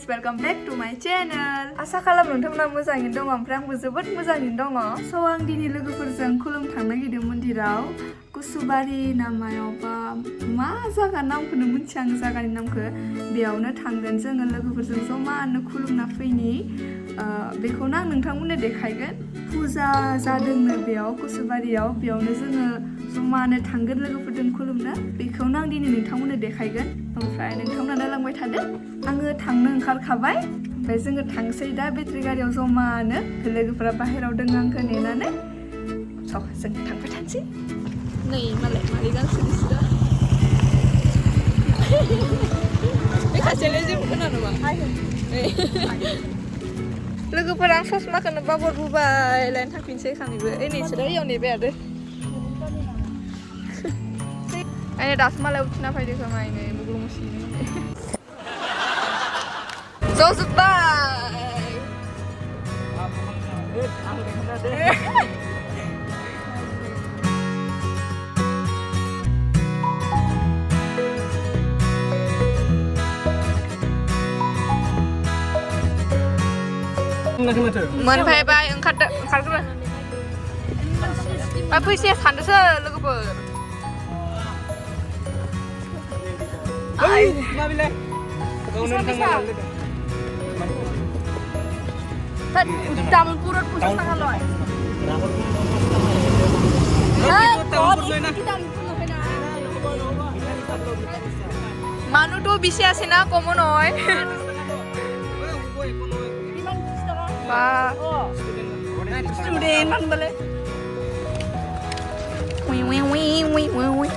welcome back to my channel. आसा खालाम नोंथांमोना मोजाङैनो दङ ओमफ्राय आंबो जोबोद मोजाङैनो दङ। स' आं दिनै लोगोफोरजों खुलुम थांनो नागिरदों मन्दिराव गुसुबारि नामायाव बा मा जायगा नामखौनो मिथिया आं जायगानि नामखौ बेयावनो थांगोन जोङो लोगोफोरजों जमानो खुलुमना फैनि बेखौनो आं नोंथांमोननो देखायगोन। फुजा जादोंनो बेयाव गुसुबारियाव बेयावनो जोङो जमानो थांगोन लोगोफोरजों खुलुमनो बेखौनो आं दिनै नोंथांमोननो देखायगोन। ओमफ्राय नोंथांमोना नायलांबाय थादो आङो थांनो ओंखारखाबाय ओमफ्राय जोङो थांसै दा बेटारि गारियाव जमानो लोगोफोरा बाहेरायाव दङ आंखौ नेनानै स' जों थांबाय थानोसै। नै मालाय मारै गांसो दिसुदा बे खासेयालाय जेबो खोनानो मा लोगोफोरा आं ससमाखौनो बावगारबोबाय लायनो थांफिनसै खानैबो ओइ नोंसोरो इयाव नेबाय आरो आंनि दासो मालाय उथिना फैदो खोमा आइनो मुगल मुसिनो जजोब्बाय मोनफैबाय ओंखारग्रो फैसाया सानदोंसो लोगोफोर तामुलपुरात पचास टाका लय মানুহ বেছি আছে না কমো নহয় বা স্টুডেন্ট মান বলে we we we we we we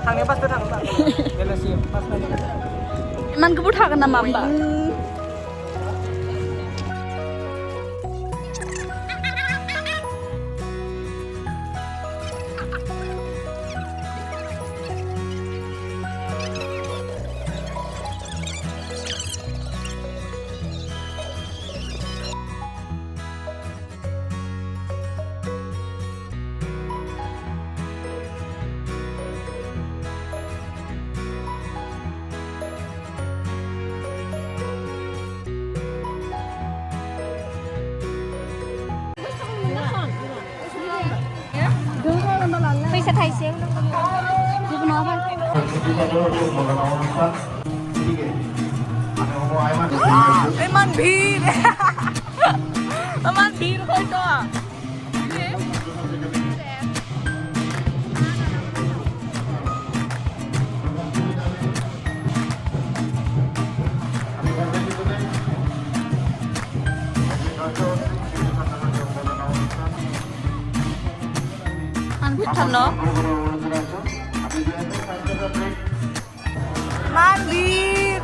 थांनाया बासजों थांबा बेलासि बास नागिरदों इमान गोबाव थागोन नामा होमबा पैसा थाइसे जेबो नङा इमान भिर इमान भिर হয়তো Ano? Mandir.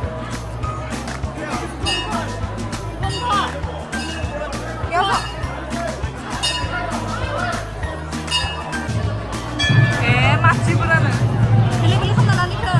Masih berapa? Pilih sama nani ke?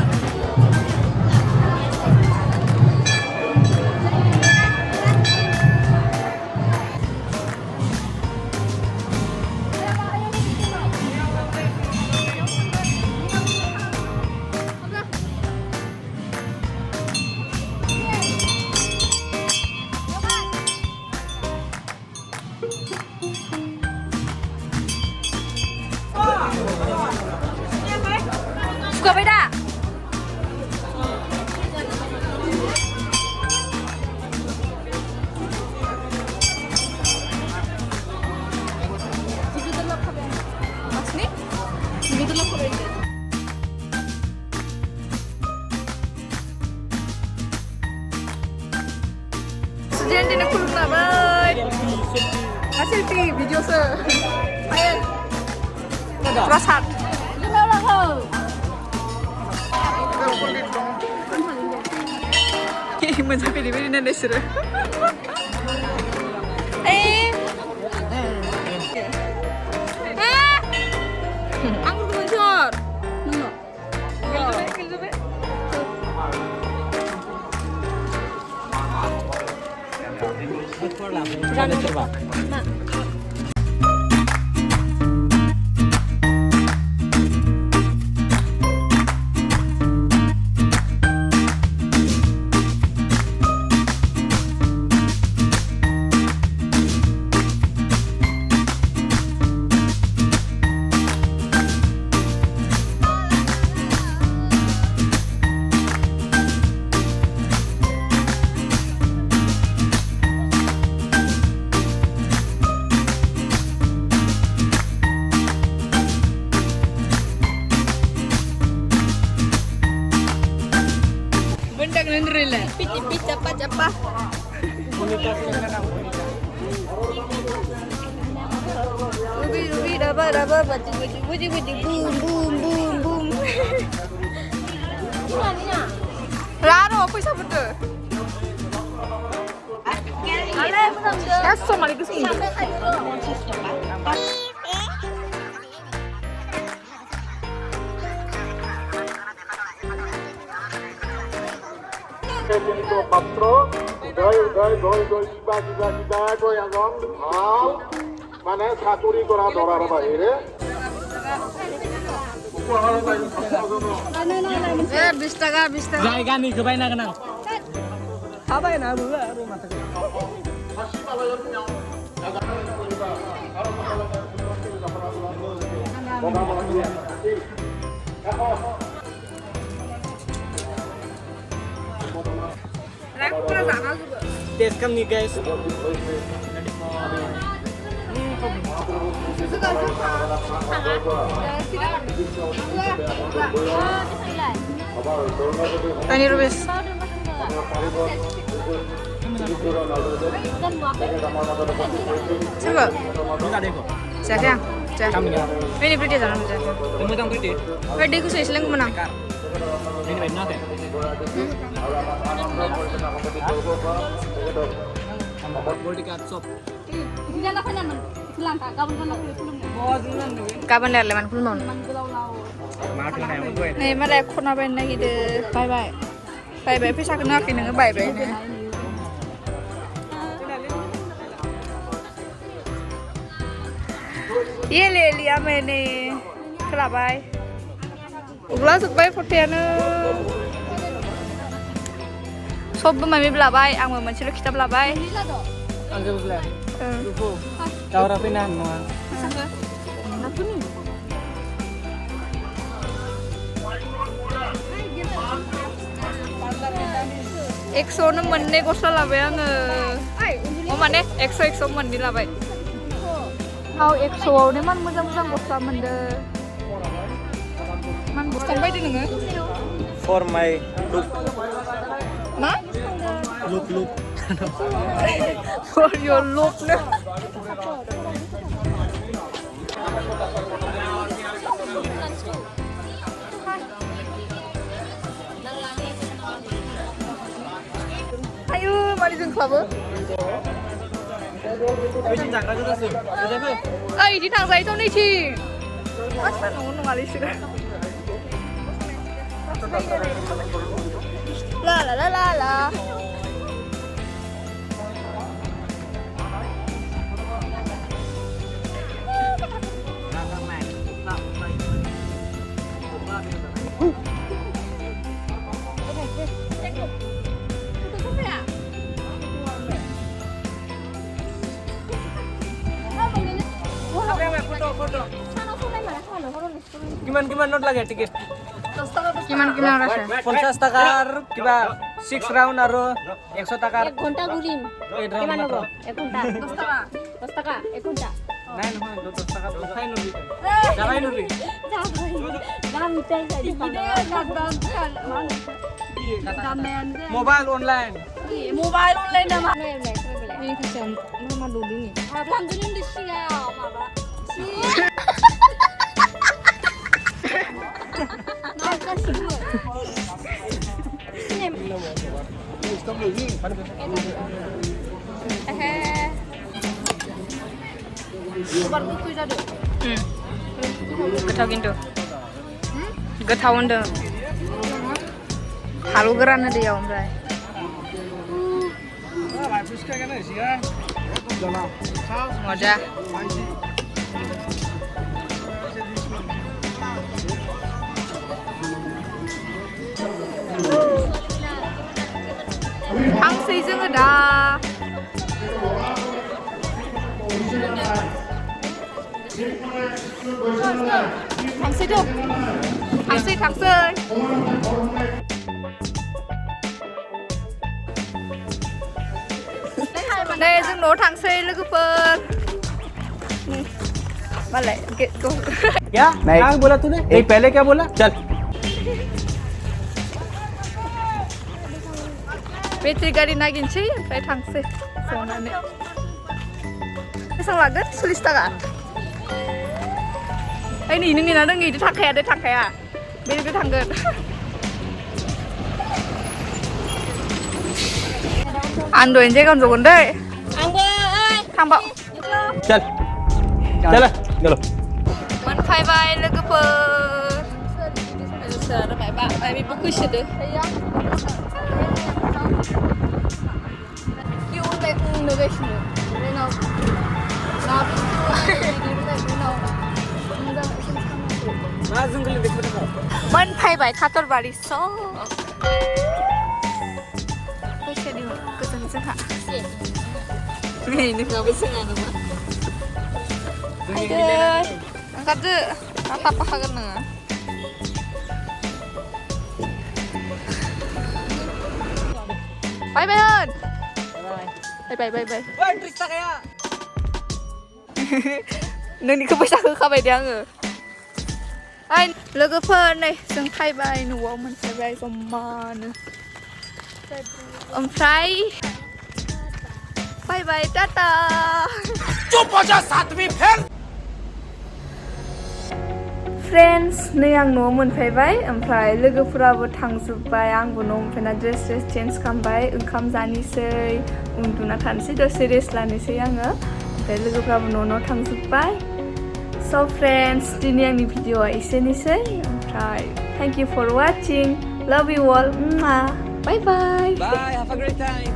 Suka beda. Mas nih? Begitu loh beda. Sejauh ini aku lupa banget. Hasil video se. Ayo. Terus hard. 먼저 비리비리는 레시를 한국 먼저 길좀 해 Rano, पैसा Buddha That's so many good things. Patro, doi kita goyangon, mana saturi kora dora bahire. 20 টাকা 20 টাকা জায়গা নি kebain na kanang Habay na bula rumah taste kan nih guys Tani rupiah. Coba. Siapa yang? Ini pretty jangan aja. kamu tang pretty Pretty ku sih seleng menang. ini baik nate boleh dikat sop Kapan lihat leman kulon? Nih malah aku naben lagi deh. Bye bye. Bye bye. Bisa kena kini nge bye bye nih. Iya leli ame nih. Kelap bye. Ulah supaya fotonya. Sob mami bela bye. Ang mama cilo kita bela bye. angkat belah lupa kau rapinan mah Apa nih? EXO nó mình đây có sao là vậy anh Ô mà nè EXO mình đi là vậy EXO nếu mà mình có sao mình đờ Mình có sao vậy đi nữa for my look Má? look For your look nữa Ayo, mari dừng club Ôi chị giặc ra cho ta xử Được đấy Ê, đi thằng giấy trong đây chị Sao nó ngồi đi xưa La Gimana not lagi tiket? Gimana rasanya? 50 takar, kiba 6 round aro 100 takar. 1 ঘন্টা ঘুরিম কিমান হ'ব 1 ঘন্টা 10 টাকা 1 ঘন্টা নাই নহয় 10 টাকা খাই নবি যাবাই নবি দাম মিটাই যাই mobile online Mobile online na ma. ini kasi mama dulu nih lanjutin di sini ya mama Getau gitu. Getau anda. Halu geran ada ya om Bray. Moja. 당시 저거다. 당시도. 당시. Đây dừng nổ thằng xe logoper. Mà lại cô. क्या नहीं क्या बोला तूने नहीं पहले क्या बोला चल Betri गाडी नागिनसै ओमफ्राय थांसै संनानै बेसेबां लागोन 40 टाका Ê nỉ nưng nỉ nó đừng nghỉ thằng khè đấy thằng khè à bên cái thằng gần ăn đuổi chơi con rốn đây Ăn bơ ơi. thằng bậu Chân Chân lên Được rồi mình phải bay lên cái bờ sợ nó phải bạn phải bị bốc cứ shit đấy You like innovation. You know. Now mình phải bay khát tôi bari so cái xe đi mà cứ chân chân hạ này nó nggak bisa nggak nama aduh angkat deh apa hagan nggak bye bye hơn bye bye bye bye Woi, Trista kayak nâng đi không phải sao không phải đeo ngờ anh lỡ cái phơn này dừng thay bài nữa mình phải bài còn mà nữa ông phải bye bye tata Chụp vào cho सातवीं fail Friends, नै आं न'आव मोनफैबाय ओमफ्राय लोगोफोराबो थांजोब्बाय आंबो न'निफ्रायनो ड्रेस चेन्ज खालामबाय ओंखाम जानोसै उन्दुना थानोसै दसे रेस्ट लानोसै आङो ओमफ्राय लोगोफोराबो न' थांजोब्बाय So friends, दिनै आंनि भिडिअ'आ एसेनोसै ओमफ्राय thank you for watching. Love you all. Bye bye. Bye, have a great time